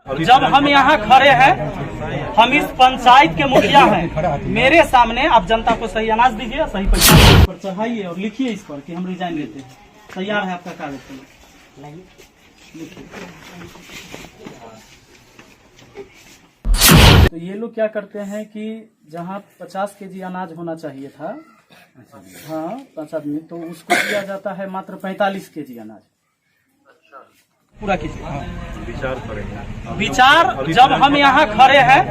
जब हम यहाँ खड़े हैं, हम इस पंचायत के मुखिया हैं, मेरे सामने आप जनता को सही अनाज दीजिए, सही पैसा पर चढ़ाइए और लिखिए इस पर कि हम रिजाइन लेते हैं। तैयार है आपका कागज? तो ये लोग क्या करते हैं कि जहाँ 50 केजी अनाज होना चाहिए था, हाँ 5 आदमी, तो उसको दिया जाता है मात्र 45 केजी अनाज। पूरा कीजिए। विचार करेंगे। विचार जब हम यहाँ खड़े हैं,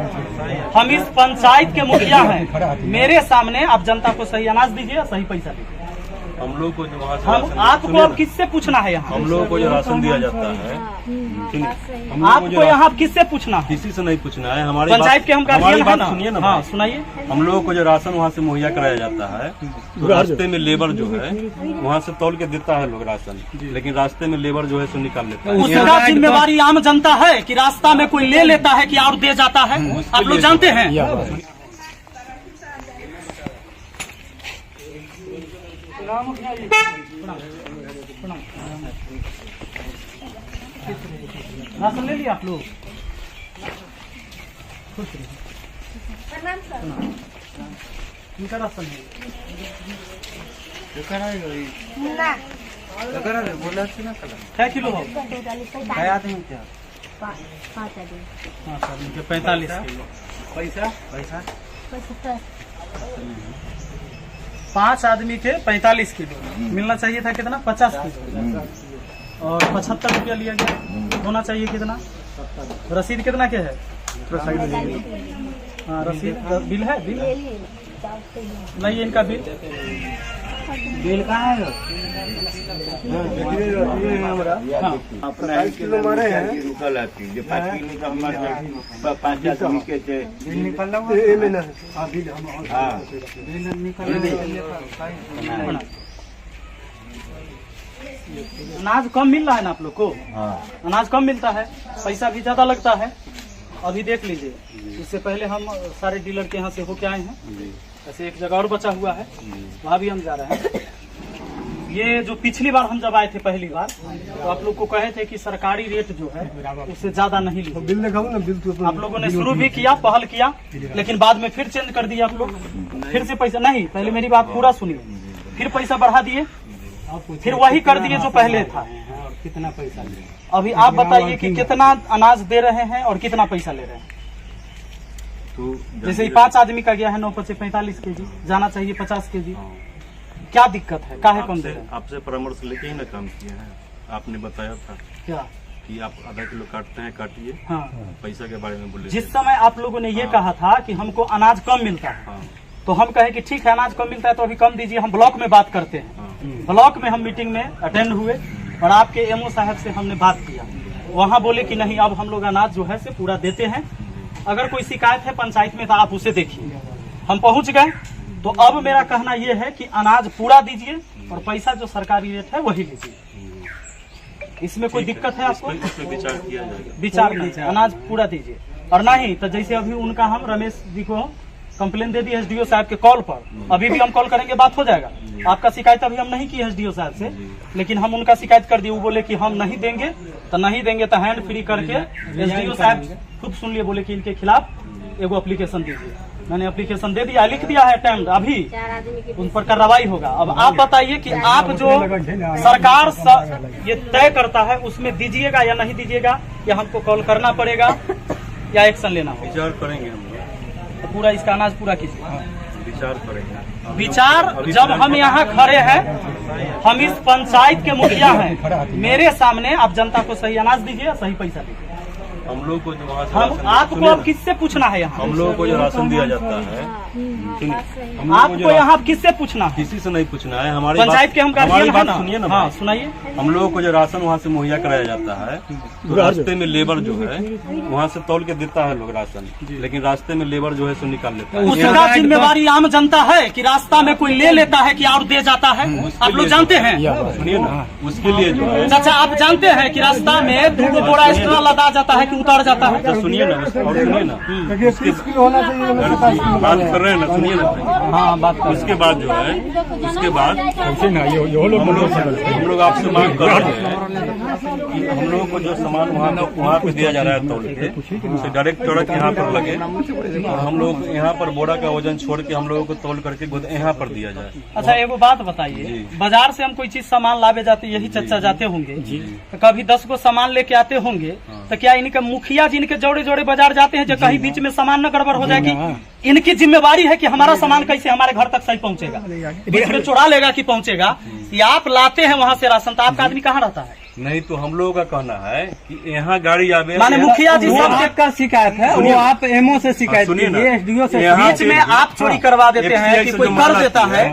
हम इस पंचायत के मुखिया हैं, मेरे सामने आप जनता को सही अनाज दीजिए, सही पैसा दीजिए। हम लोग को जो वहाँ से हम आपको अब किससे पूछना है यहाँ? हम लोगों को जो राशन दिया जाता है, आपको यहाँ किससे पूछना है? किसी से नहीं पूछना है। हमारी पंचायत के हम हमारी बात ना? सुनिए ना। हाँ सुनाइए। हम लोगों को जो राशन वहाँ से मुहैया कराया जाता है, तो रास्ते में लेबर जो है वहाँ से तौल के देता है लोग राशन, लेकिन रास्ते में लेबर जो है सो निकाल लेता है। उसका जिम्मेवारी आम जनता है कि रास्ता में कोई ले लेता है कि और दे जाता है? आप लोग जानते हैं। राशन ले लिया आप लोग? इनका राशन है। क्या किलो हो? 45 किलो। पैसा 5 आदमी के 45 किलो मिलना चाहिए था। कितना? 50 किलो और 75 रुपया लिया गया। होना चाहिए कितना? रसीद कितना के है? हाँ रसीद बिल है। बिल नहीं, इनका बिल कहाँ है? अपना किलो मारे हैं रुकल आती जो 5 किलो का हमारे 5 आदमी के थे निकलना अनाज कम मिल रहा है ना आप लोग को? अनाज कम मिलता है, पैसा भी ज्यादा लगता है। अभी देख लीजिए, इससे पहले हम सारे डीलर के यहाँ से होके आए हैं। ऐसे एक जगह और बचा हुआ है, वहाँ भी हम जा रहे हैं। ये जो पिछली बार हम जब आए थे पहली बार, तो आप लोग को कहे थे कि सरकारी रेट जो है उससे ज्यादा नहीं लीजिए। बिल दिखाओ ना। बिल तो आप लोगों ने शुरू भी किया, पहल किया, लेकिन बाद में फिर चेंज कर दिया आप लोग। फिर से पैसा नहीं, पहले मेरी बात पूरा सुनिए। फिर पैसा बढ़ा दिए, फिर वही कर दिए जो पहले था। कितना पैसा? अभी आप बताइए कि कितना अनाज दे रहे हैं और कितना पैसा ले रहे हैं? तो जैसे 5 आदमी का गया है 9 × 45 केजी, जाना चाहिए 50 केजी। क्या दिक्कत है? काहे कम दे रहे हैं? आपसे परामर्श लेके ही ना काम किए हैं। आपने बताया था क्या कि आप आधा किलो काटते हैं, काटिए। हाँ, पैसा के बारे में बोले। जिस समय आप लोगों ने ये कहा था कि हमको अनाज कम मिलता है, तो हम कहे कि ठीक है अनाज कम मिलता है तो अभी कम दीजिए, हम ब्लॉक में बात करते हैं। ब्लॉक में हम मीटिंग में अटेंड हुए और आपके एमओ साहब से हमने बात किया। वहाँ बोले कि नहीं, अब हम लोग अनाज जो है से पूरा देते हैं। अगर कोई शिकायत है पंचायत में तो आप उसे देखिए। हम पहुँच गए, तो अब मेरा कहना यह है कि अनाज पूरा दीजिए और पैसा जो सरकारी रेट है वही लीजिए। इसमें कोई दिक्कत है आपको? विचार किया जाएगा। विचार कीजिए, अनाज पूरा दीजिए। और नहीं तो जैसे अभी उनका हम रमेश जी को कंप्लेन दे दी एसडीओ साहब के कॉल पर, अभी भी हम कॉल करेंगे, बात हो जाएगा। आपका शिकायत अभी हम नहीं की एसडीओ साहब से, लेकिन हम उनका शिकायत कर दिए। वो बोले कि हम नहीं देंगे, तो नहीं देंगे तो हैंड फ्री करके एसडीओ साहब खुद सुन लिए, बोले कि इनके खिलाफ एगो एप्लीकेशन दीजिए। मैंने एप्लीकेशन दे दिया, लिख दिया है अटेम्प्ट, अभी उन पर कार्रवाई होगा। अब आप बताइए कि आप जो सरकार ये तय करता है उसमें दीजिएगा या नहीं दीजिएगा, या हमको कॉल करना पड़ेगा या एक्शन लेना होगा? विचार करेंगे हम लोग। तो पूरा इसका अनाज पूरा कीजिए। विचार करेंगे। विचार जब हम यहाँ खड़े हैं, हम इस पंचायत के मुखिया हैं, मेरे सामने आप जनता को सही अनाज दीजिए, सही पैसा दीजिए। हम लोग को जो वहाँ से हम आपको अब किससे पूछना है यहाँ? हम लोगों को जो राशन दिया जाता है, आपको यहाँ किससे पूछना है? किसी से नहीं पूछना है। हमारी पंचायत के हम हमारी बात ना? सुनिए ना। हाँ सुनाइए। हम लोगों को जो राशन वहाँ से मुहैया कराया जाता है, तो रास्ते में लेबर जो है वहाँ से तौल के देता है लोग राशन, लेकिन रास्ते में लेबर जो है सो निकाल लेता है। उसका जिम्मेवारी आम जनता है कि रास्ता में कोई ले लेता है कि और दे जाता है? आप लोग जानते हैं। सुनिए ना, उसके लिए जो है चाचा आप जानते हैं कि रास्ता में 2 बोरा एक्स्ट्रा लदा जाता है कि उतार जाता है। तो सुनिए ना, और सुनिए ना, बात कर रहे हैं ना, सुनिए ना। हाँ बात कर। उसके बाद जो है, उसके बाद हम लोग आपसे मांग कर रहे हैं कि हम लोगों को जो सामान वहाँ पे दिया जा रहा है तौल के, उसे डायरेक्ट ट्रक यहाँ पर लगे और हम लोग यहाँ पर बोरा का वजन छोड़ के हम लोगों को तौल करके यहाँ पर दिया जाए। अच्छा एगो बात बताइए, बाजार से हम कोई चीज सामान लावे जाते, यही चर्चा जाते होंगे, तो कभी 10 को सामान लेके आते होंगे, तो क्या इनके मुखिया जी इनके जोड़े जोड़े बाजार जाते हैं जो कहीं बीच में सामान न गड़बड़ हो जाएगी? इनकी जिम्मेवारी है कि हमारा सामान कैसे हमारे घर तक सही पहुंचेगा, बीच में चुरा लेगा कि पहुंचेगा? ये आप लाते हैं वहाँ से राशन, तो आपका आदमी कहाँ रहता है? नहीं तो हम लोगों का कहना है कि यहाँ गाड़ी आवे, माने मुखिया जी वो सबसे आपका शिकायत है, वो आप एमओ से शिकायत सुनिए ना, कीजिए, एसडीओ से। यहाँ बीच में आप चोरी करवा देते हैं कि कोई कर देता है,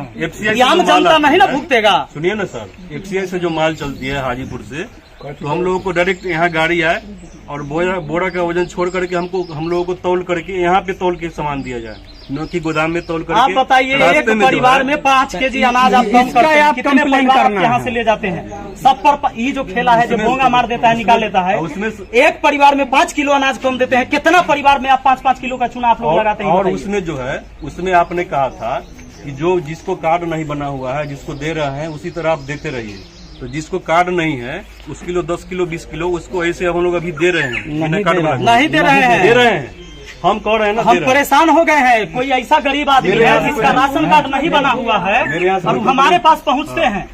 ये आम जनता नहीं ना भुगतेगा। सुनिए ना सर, एफसीआई से जो माल चलती है हाजीपुर से, तो हम लोगों को डायरेक्ट यहाँ गाड़ी आए और बोरा का वजन छोड़ करके हम लोगों को तौल करके यहाँ पे तौल के सामान दिया जाए, न कि गोदाम में तौल करके। आप बताइए, एक परिवार में 5 केजी अनाज आप कम करते हैं, कितने परिवार यहाँ से ले जाते हैं? सब पर ये जो खेला है, जो बोंगा मार देता है, निकाल लेता है, उसमें एक परिवार में 5 किलो अनाज कम देते हैं, कितना परिवार में आप 5-5 किलो का चूना आप लोग लगाते हैं? और उसमें जो है, उसमें आपने कहा था कि जो जिसको कार्ड नहीं बना हुआ है, जिसको दे रहे हैं उसी तरह आप देते रहिए। तो जिसको कार्ड नहीं है उस किलो 10 किलो 20 किलो उसको ऐसे हम लोग अभी दे रहे हैं, नहीं दे रहे हैं, दे रहे हैं। हम कह रहे हैं ना, हम परेशान हो गए हैं। कोई ऐसा गरीब आदमी है जिसका राशन कार्ड नहीं बना हुआ है और हमारे पास पहुँचते हैं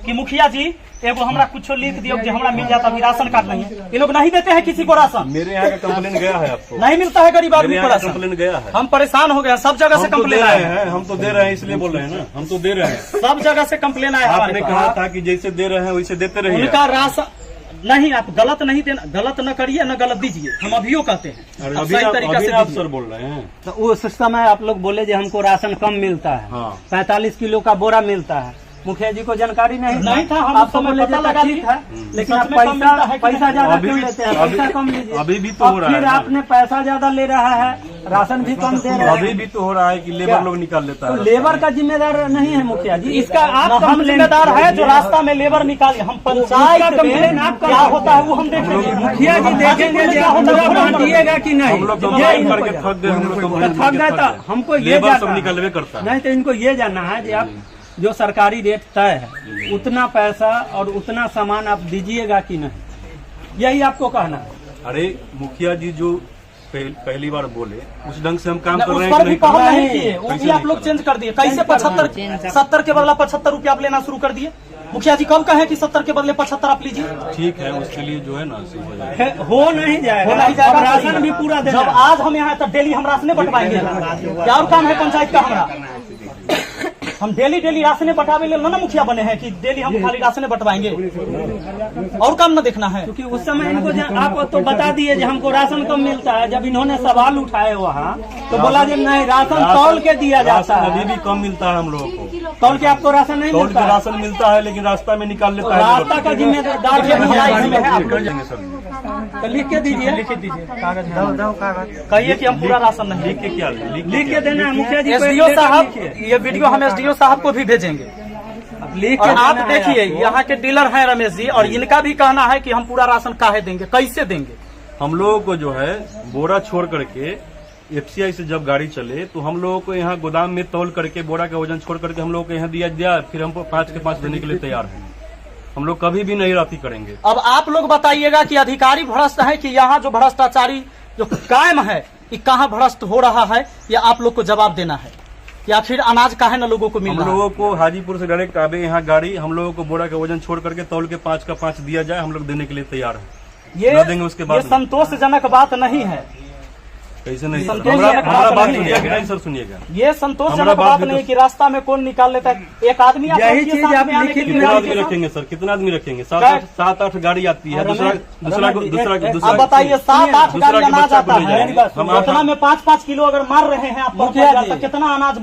कि मुखिया जी एगो हमरा कुछ लिख दियो जो हमरा मिल जाता, अभी राशन कार्ड नहीं है। ये लोग नहीं देते हैं किसी को राशन। मेरे यहाँ का कंप्लेन गया है, आपको नहीं मिलता है गरीब आदमी को राशन। कंप्लेन गया है, हम परेशान हो गए हैं, सब जगह से कंप्लेन आए हैं। हम तो दे रहे हैं, इसलिए बोल रहे हैं ना, हम तो दे रहे हैं। सब जगह से कंप्लेन आया। आपने कहा था कि जैसे दे रहे हैं वैसे देते रहिए। उनका राशन नहीं, आप गलत नहीं देना, गलत न करिए न गलत दीजिए, हम अभियो कहते हैं। अभी सही तरीका से आप सर बोल रहे हैं। तो उस समय आप लोग बोले जो हमको राशन कम मिलता है, हाँ। 45 किलो का बोरा मिलता है। मुखिया जी को जानकारी नहीं था, हम आपको समय बोले पता जो लगा ठीक है, लेकिन आप सच में कम मिलता है कि पैसा नहीं? ज्यादा अभी क्यों भी- लेते हैं? अभी- पैसा कम लीजिए। अभी भी तो हो रहा फिर है। आपने पैसा ज्यादा ले रहा है, राशन भी कम दे रहा अभी है, भी तो हो रहा है कि लेबर लोग निकाल लेता तो है। लेबर का जिम्मेदार नहीं है मुखिया जी, इसका आप हम कंप्लेन जिम्मेदार है जो रास्ता में लेबर निकाले। हम पंचायत उसका कंप्लेन में आप क्या होता है वो हम देखेंगे। मुखिया जी देखेंगे जो आप लोग बांटिएगा कि नहीं। हम लोग ये कंप्लेन इनको करके थक गए, हम लोग कंप्लेन थक गए करके तो हमको ये लेबर सब जानना है। निकलवे करता है। नहीं तो इनको ये जानना है कि आप जो सरकारी रेट तय है उतना पैसा और उतना सामान आप दीजिएगा कि नहीं, यही आपको कहना है। अरे मुखिया जी जो पहली बार बोले उस ढंग से हम काम कर उस रहे हैं पर कि भी नहीं पहल कर रहे नहीं हैं? किए, वो कैसे भी आप नहीं लोग कर चेंज कर दिए। कैसे 70 के बदला 75 रुपया आप लेना शुरू कर दिए? मुखिया जी कब कहे कि 70 के बदले 75 आप लीजिए? रहे? ठीक है, उसके लिए जो है ना सही हो जाएगा। हो नहीं जाएगा, हो नहीं जाएगा। अब राशन भी पूरा देना जब है। आज हम यहाँ तो डेली हम राशने बंटवाएंगे। क्या और काम है पंचायत का हमारा? हम डेली राशने बंटावे ले ना मुखिया बने हैं कि डेली हम खाली राशने बंटवाएंगे, और काम न देखना है। क्योंकि उस समय इनको आप तो बता दिए जो हमको राशन कम मिलता है। जब इन्होंने सवाल उठाए वहाँ तो बोला जो नहीं, राशन तौल के दिया जाता राशन अभी है। भी कम मिलता है हम लोगों को। तौल के आपको राशन नहीं तौल मिलता के है। राशन मिलता है लेकिन रास्ता में निकाल लेता है। रास्ता का जिम्मेदार देखिए, हमारा इसमें है, आप कर देंगे सर। तो लिख के दीजिए, लिख दीजिए कागज, कहिए कि हम पूरा राशन नहीं। लिख के क्या लिख के देना है मुखिया जी को। एसडीओ एक साहब, लेटर लिखिए। ये वीडियो हम एसडीओ साहब को भी भेजेंगे। अब लिख और के आप देना है देखिए, आपको। यहाँ के डीलर हैं रमेश जी, और इनका भी कहना है कि हम पूरा राशन काहे देंगे, कैसे देंगे? हम लोगों को जो है बोरा छोड़ करके एफसीआई से जब गाड़ी चले तो हम लोगों को यहाँ गोदाम में तौल करके बोरा का वजन छोड़ करके हम लोगों को यहाँ दिया, फिर हमको 5 के 5 देने के लिए तैयार है। हम लोग कभी भी नहीं राती करेंगे। अब आप लोग बताइएगा कि अधिकारी भ्रष्ट है कि यहाँ जो भ्रष्टाचारी जो कायम है कि कहाँ भ्रष्ट हो रहा है, या आप लोग को जवाब देना है कि आखिर अनाज काहे न लोगों को मिल हम रहा है? लोगों को हाजीपुर से डायरेक्ट आवे यहाँ गाड़ी, हम लोगों को बोरा का वजन छोड़ करके तौल के 5 का 5 दिया जाए, हम लोग देने के लिए तैयार है। ये न देंगे उसके बाद ये संतोषजनक बात नहीं है। कैसे नहीं? संतोषजनक हमारा बात बात नहीं है। सुनिएगा। नहीं सर सुनिएगा, ये हमारा संतोषजनक बात बात भी नहीं तो- कि रास्ता में कौन निकाल लेता है। एक आदमी आप यही रखिए चीज साथ आप में आने लिख के के लिए कितना गाड़ी आदमी के साथ। रखेंगे सर? कितना आदमी रखेंगे? क्या? 7-8 गाड़ी आती है। दूसरा आप बताइए, 7-8 दूसरा गाड़ी के अनाज बच्चा आता को ले है, जाएंगे। हम उतना में 5-5 किलो अगर मार रहे हैं आप मुखिया जी। तो कितना अनाज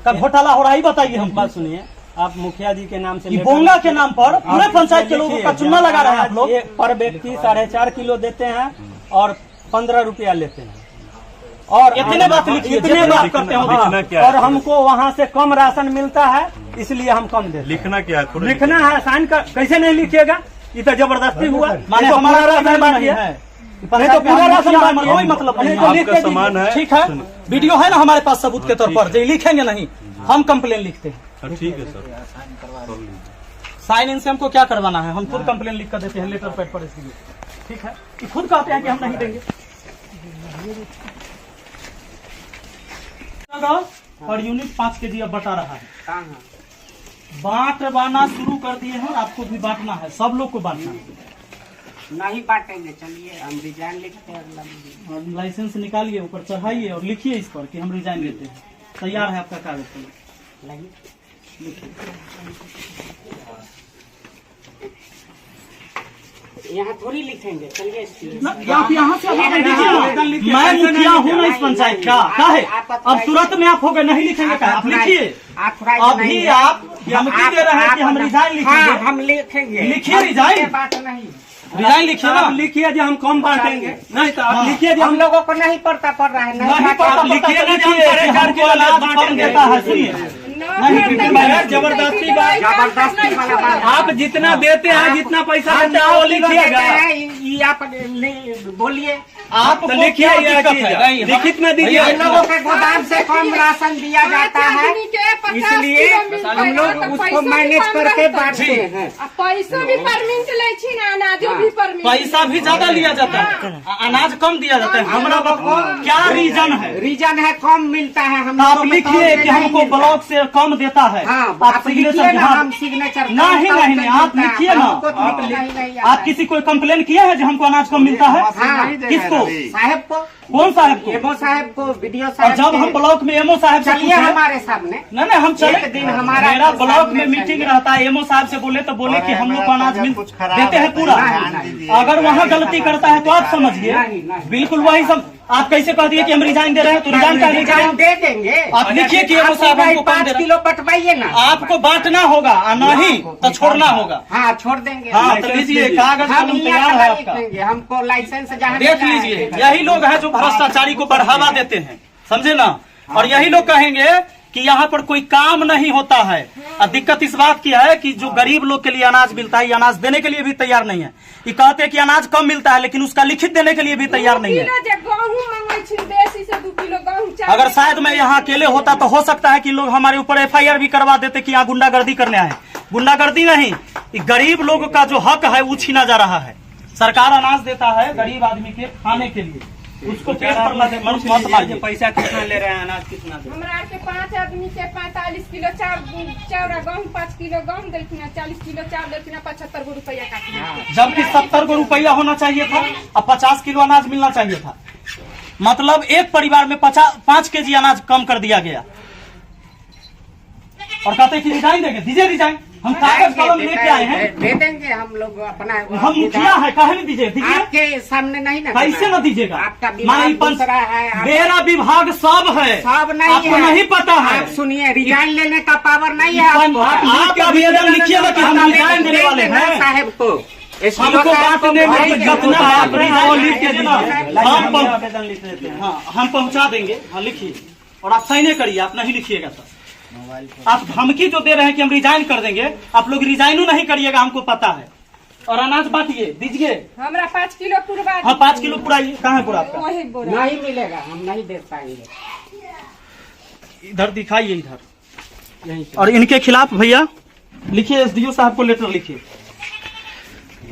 का घोटाला हो रहा है, ये बताइए हम। बात सुनिए, आप मुखिया जी के नाम से कि बोंगा के नाम पर पूरे पंचायत के लोगों का चुनाव लगा रहे हैं आप लोग। ये पर व्यक्ति 4.5 किलो देते हैं और 15 रुपया लेते हैं। और इतने बात लिखिए, इतने जितने बात बात करते हैं लिखना हाँ। क्या है? और हमको वहाँ से कम राशन मिलता है, इसलिए हम कम देते हैं। लिखना क्या है? थोड़ा लिखना है, साइन कर, कैसे नहीं लिखिएगा? ये तो जबरदस्ती हुआ। माने ये तो हमारा पूरा राशन राशन नहीं बांटिए। है। नहीं तो पूरा राशन कोई मतलब नहीं है। आपका सामान है। ठीक है, वीडियो है ना हमारे पास सबूत के तौर पर, जो लिखेंगे नहीं हम कंप्लेन लिखते हैं। ठीक है सर, साइन इन से हमको क्या करवाना है, हम खुद कंप्लेन लिख कर देते हैं लेटर पैड पर इसलिए। ठीक है, कि खुद कहते हैं कि हम नहीं देंगे। और यूनिट 5 kg अब बटा रहा है, बांटवाना शुरू कर दिए हैं। आपको भी बांटना है, सब लोग को बांटना है। नहीं बांटेंगे, चलिए हम रिजाइन लिखते हैं अगला महीने। और लाइसेंस निकालिए, ऊपर चढ़ाइए और लिखिए इस पर कि हम रिजाइन लेते हैं। तैयार है आपका कागज, यहाँ थोड़ी लिखेंगे, चलिए यहाँ से मैं मुखिया हूँ ना इस पंचायत का है। अब तुरंत में आप हो गए, नहीं लिखेंगे क्या? आप लिखिए, अभी आप धमकी दे रहे हैं कि हम रिजाइन लिखेंगे। हम लिखेंगे, लिखिए रिजाइन, बात नहीं, रिजाइन लिखिए ना। आप लिखिए जो हम कम बांटेंगे, नहीं तो आप लिखिए जो हम लोगों को नहीं पड़ता पड़ रहा है, नहीं पड़ता, लिखिए ना कि हम को अनाज कम देता है। सुनिए, नहीं जबरदस्ती बात, जबरदस्ती वाला बात। आप जितना देते हैं, जितना पैसा देते हैं वो लिखिएगा। ये आप बोलिए, आप तो लिखिए, ये चीज लिखित में दीजिए। हम लोगों के गोदाम से कम राशन दिया जाता है, इसलिए हम लोग उसको मैनेज करके बांटते हैं। पैसा भी परमिट ले छी ना, अनाजो भी परमिट, पैसा भी ज्यादा लिया जाता है, अनाज कम दिया जाता है। हमारा क्या रीजन है? रीजन है कम मिलता है। हम आप लिखिए कि हमको ब्लॉक से कम देता है। हाँ, आप लिखिए ना, हम सिग्नेचर नहीं, आप लिखिए ना। आप किसी कोई कंप्लेन किया है जो हमको अनाज कम मिलता है? किसको? साहब को। कौन साहब को? एमओ साहब को, वीडियो और साहब। जब हम ब्लॉक में एमओ साहब से चलिए पूछे, हमारे सामने, नहीं हम चले, एक दिन हमारा मेरा ब्लॉक सामने में मीटिंग चाहिए। रहता है, एमओ साहब से बोले तो बोले कि हम लोग को अनाज मिल देते हैं पूरा। अगर वहाँ गलती करता है तो आप समझिए, बिल्कुल वही सब। आप कैसे कह दिए कि हम रिजाइन दे रहे हैं, तो रिजाइन का रिजाइन दे देंगे। आप लिखिए कि एमओ साहब हमको कम दे 5 रहे हैं। किलो बटवाइए ना। आपको बांटना होगा, नहीं तो छोड़ना होगा। हाँ, छोड़ देंगे। हाँ, तो लीजिए कागज हम कलम यहाँ तैयार है कहाँ आपका। लिखेंगे? हमको लाइसेंस जहाँ देख मिला है, लीजिए, यही लोग हैं जो भ्रष्टाचारी को बढ़ावा देते हैं, समझे ना। और यही लोग कहेंगे कि यहाँ पर कोई काम नहीं होता है। और दिक्कत इस बात की है कि जो गरीब लोग के लिए अनाज मिलता है, ये अनाज देने के लिए भी तैयार नहीं है। ये कहते हैं कि अनाज कम मिलता है, लेकिन उसका लिखित देने के लिए भी तैयार नहीं है। अगर शायद मैं यहाँ अकेले होता तो हो सकता है कि लोग हमारे ऊपर FIR भी करवा देते कि यहाँ गुंडागर्दी करने आए। गुंडागर्दी नहीं, गरीब लोगों का जो हक है वो छीना जा रहा है। सरकार अनाज देता है गरीब आदमी के खाने के लिए, उसको पेट पर मत मारिए। पैसा कितना ले रहे हैं, अनाज कितना दे? हमरा के 5 आदमी के 45 किलो चाउर गहूँ, 5 किलो गहूँ देलखिन, 40 किलो चाउर देलखिन, 75 गो रुपया काटना, जबकि 70 गो रुपया होना चाहिए था और 50 किलो अनाज मिलना चाहिए था। मतलब एक परिवार में 5 kg अनाज कम कर दिया गया। और कहते हैं कि रिजाइन देंगे, दीजिए रिजाइन। हम कागज कलम लेके आए हैं, दे देंगे हम लोग अपना। हम मुखिया है, कहे नहीं दीजिए? दीजिए, आपके सामने नहीं ना, कैसे न दीजिएगा? आपका माने विभाग दूसरा है, मेरा विभाग सब है, सब नहीं आपको है। नहीं पता है। आप सुनिए, रिजाइन लेने का पावर नहीं है आपको। आप आवेदन लिखिए ना कि हम रिजाइन देने वाले हैं। साहब को हमको बांटने में जितना है आप रिजाइन लिख के देना, आवेदन लिख देते हैं। हाँ हम पहुंचा देंगे। हाँ लिखिए, और आप साइन करिए, आप नहीं लिखिएगा तो आप धमकी जो दे रहे हैं कि हम रिजाइन कर देंगे, आप लोग रिजाइन नहीं करिएगा, हमको पता है। और अनाज बांटिए, दीजिए। हमरा 5 किलो पूरा। हाँ 5 किलो पुराइए। कहाँ है पूरा आपका? वही बोरा नहीं मिलेगा, हम नहीं दे पाएंगे। इधर दिखाइए, इधर यहीं। और इनके खिलाफ भैया लिखिए, SDO साहब को लेटर लिखिए।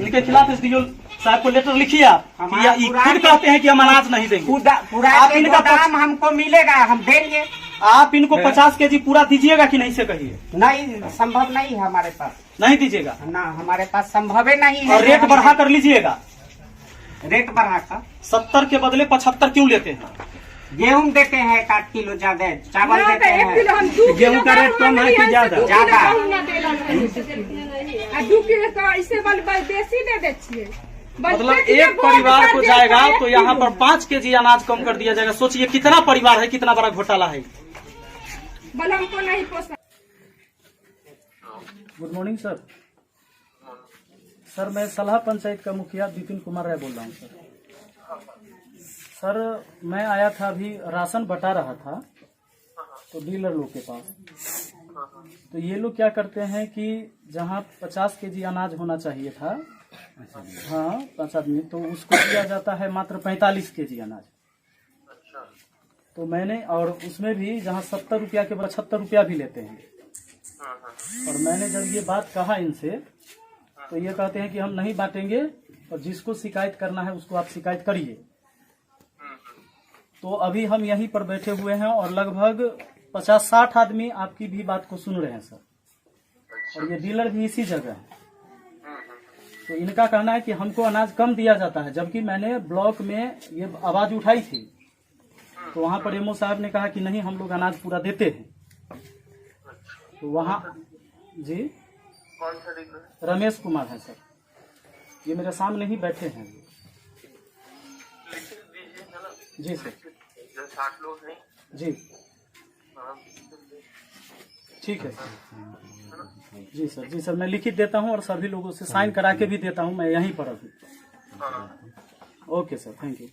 इनके खिलाफ SDO साहब को लेटर लिखिए आप। ये खुद कहते हैं कि हम अनाज नहीं देंगे। पूरा आप इनका दाम हमको मिलेगा, हम देंगे। आप इनको 50 kg पूरा दीजिएगा कि नहीं से कहिए? नहीं, संभव नहीं है हमारे पास। नहीं दीजिएगा ना, हमारे पास संभव ही नहीं है। और रेट बढ़ा कर लीजिएगा। रेट बढ़ा कर 70 के बदले 75 क्यों लेते हैं? गेहूं देते हैं 1 किलो ज्यादा, चावल देते हैं। 1 किलो हम 2 गेहूं का रेट कम है कि ज्यादा? 2 किलो का ऐसे बेसी दे दे छियै। मतलब एक परिवार को जाएगा तो यहाँ पर 5 kg अनाज कम कर दिया जाएगा। सोचिए कितना परिवार है, कितना बड़ा घोटाला है। हमको नहीं पोसा। Good morning sir. सर मैं सलाह पंचायत का मुखिया विपिन कुमार राय बोल रहा हूँ सर, मैं आया था अभी, राशन बटा रहा था तो डीलर लोग के पास। तो ये लोग क्या करते हैं कि जहाँ 50 kg अनाज होना चाहिए था हाँ 5 आदमी, तो उसको दिया जाता है मात्र 45 केजी अनाज। तो मैंने, और उसमें भी जहाँ 70 रुपया के 75 रुपया भी लेते हैं। और मैंने जब ये बात कहा इनसे, तो ये कहते हैं कि हम नहीं बांटेंगे, और जिसको शिकायत करना है उसको आप शिकायत करिए। तो अभी हम यहीं पर बैठे हुए हैं और लगभग 50-60 आदमी आपकी भी बात को सुन रहे हैं सर, और ये डीलर भी इसी जगह है। तो इनका कहना है कि हमको अनाज कम दिया जाता है, जबकि मैंने ब्लॉक में ये आवाज उठाई थी, तो वहाँ पर एमओ साहब ने कहा कि नहीं हम लोग अनाज पूरा देते हैं। तो वहाँ जी कौन सा डीलर? रमेश कुमार है सर, ये मेरे सामने ही बैठे हैं। लिख दीजिए है ना? जी सर। जो 60 लोग हैं। जी हाँ, ठीक है सर। जी सर, जी सर, मैं लिखित देता हूँ और सभी लोगों से साइन करा के भी देता हूँ मैं यहीं पर अभी। हाँ। Okay sir, thank you.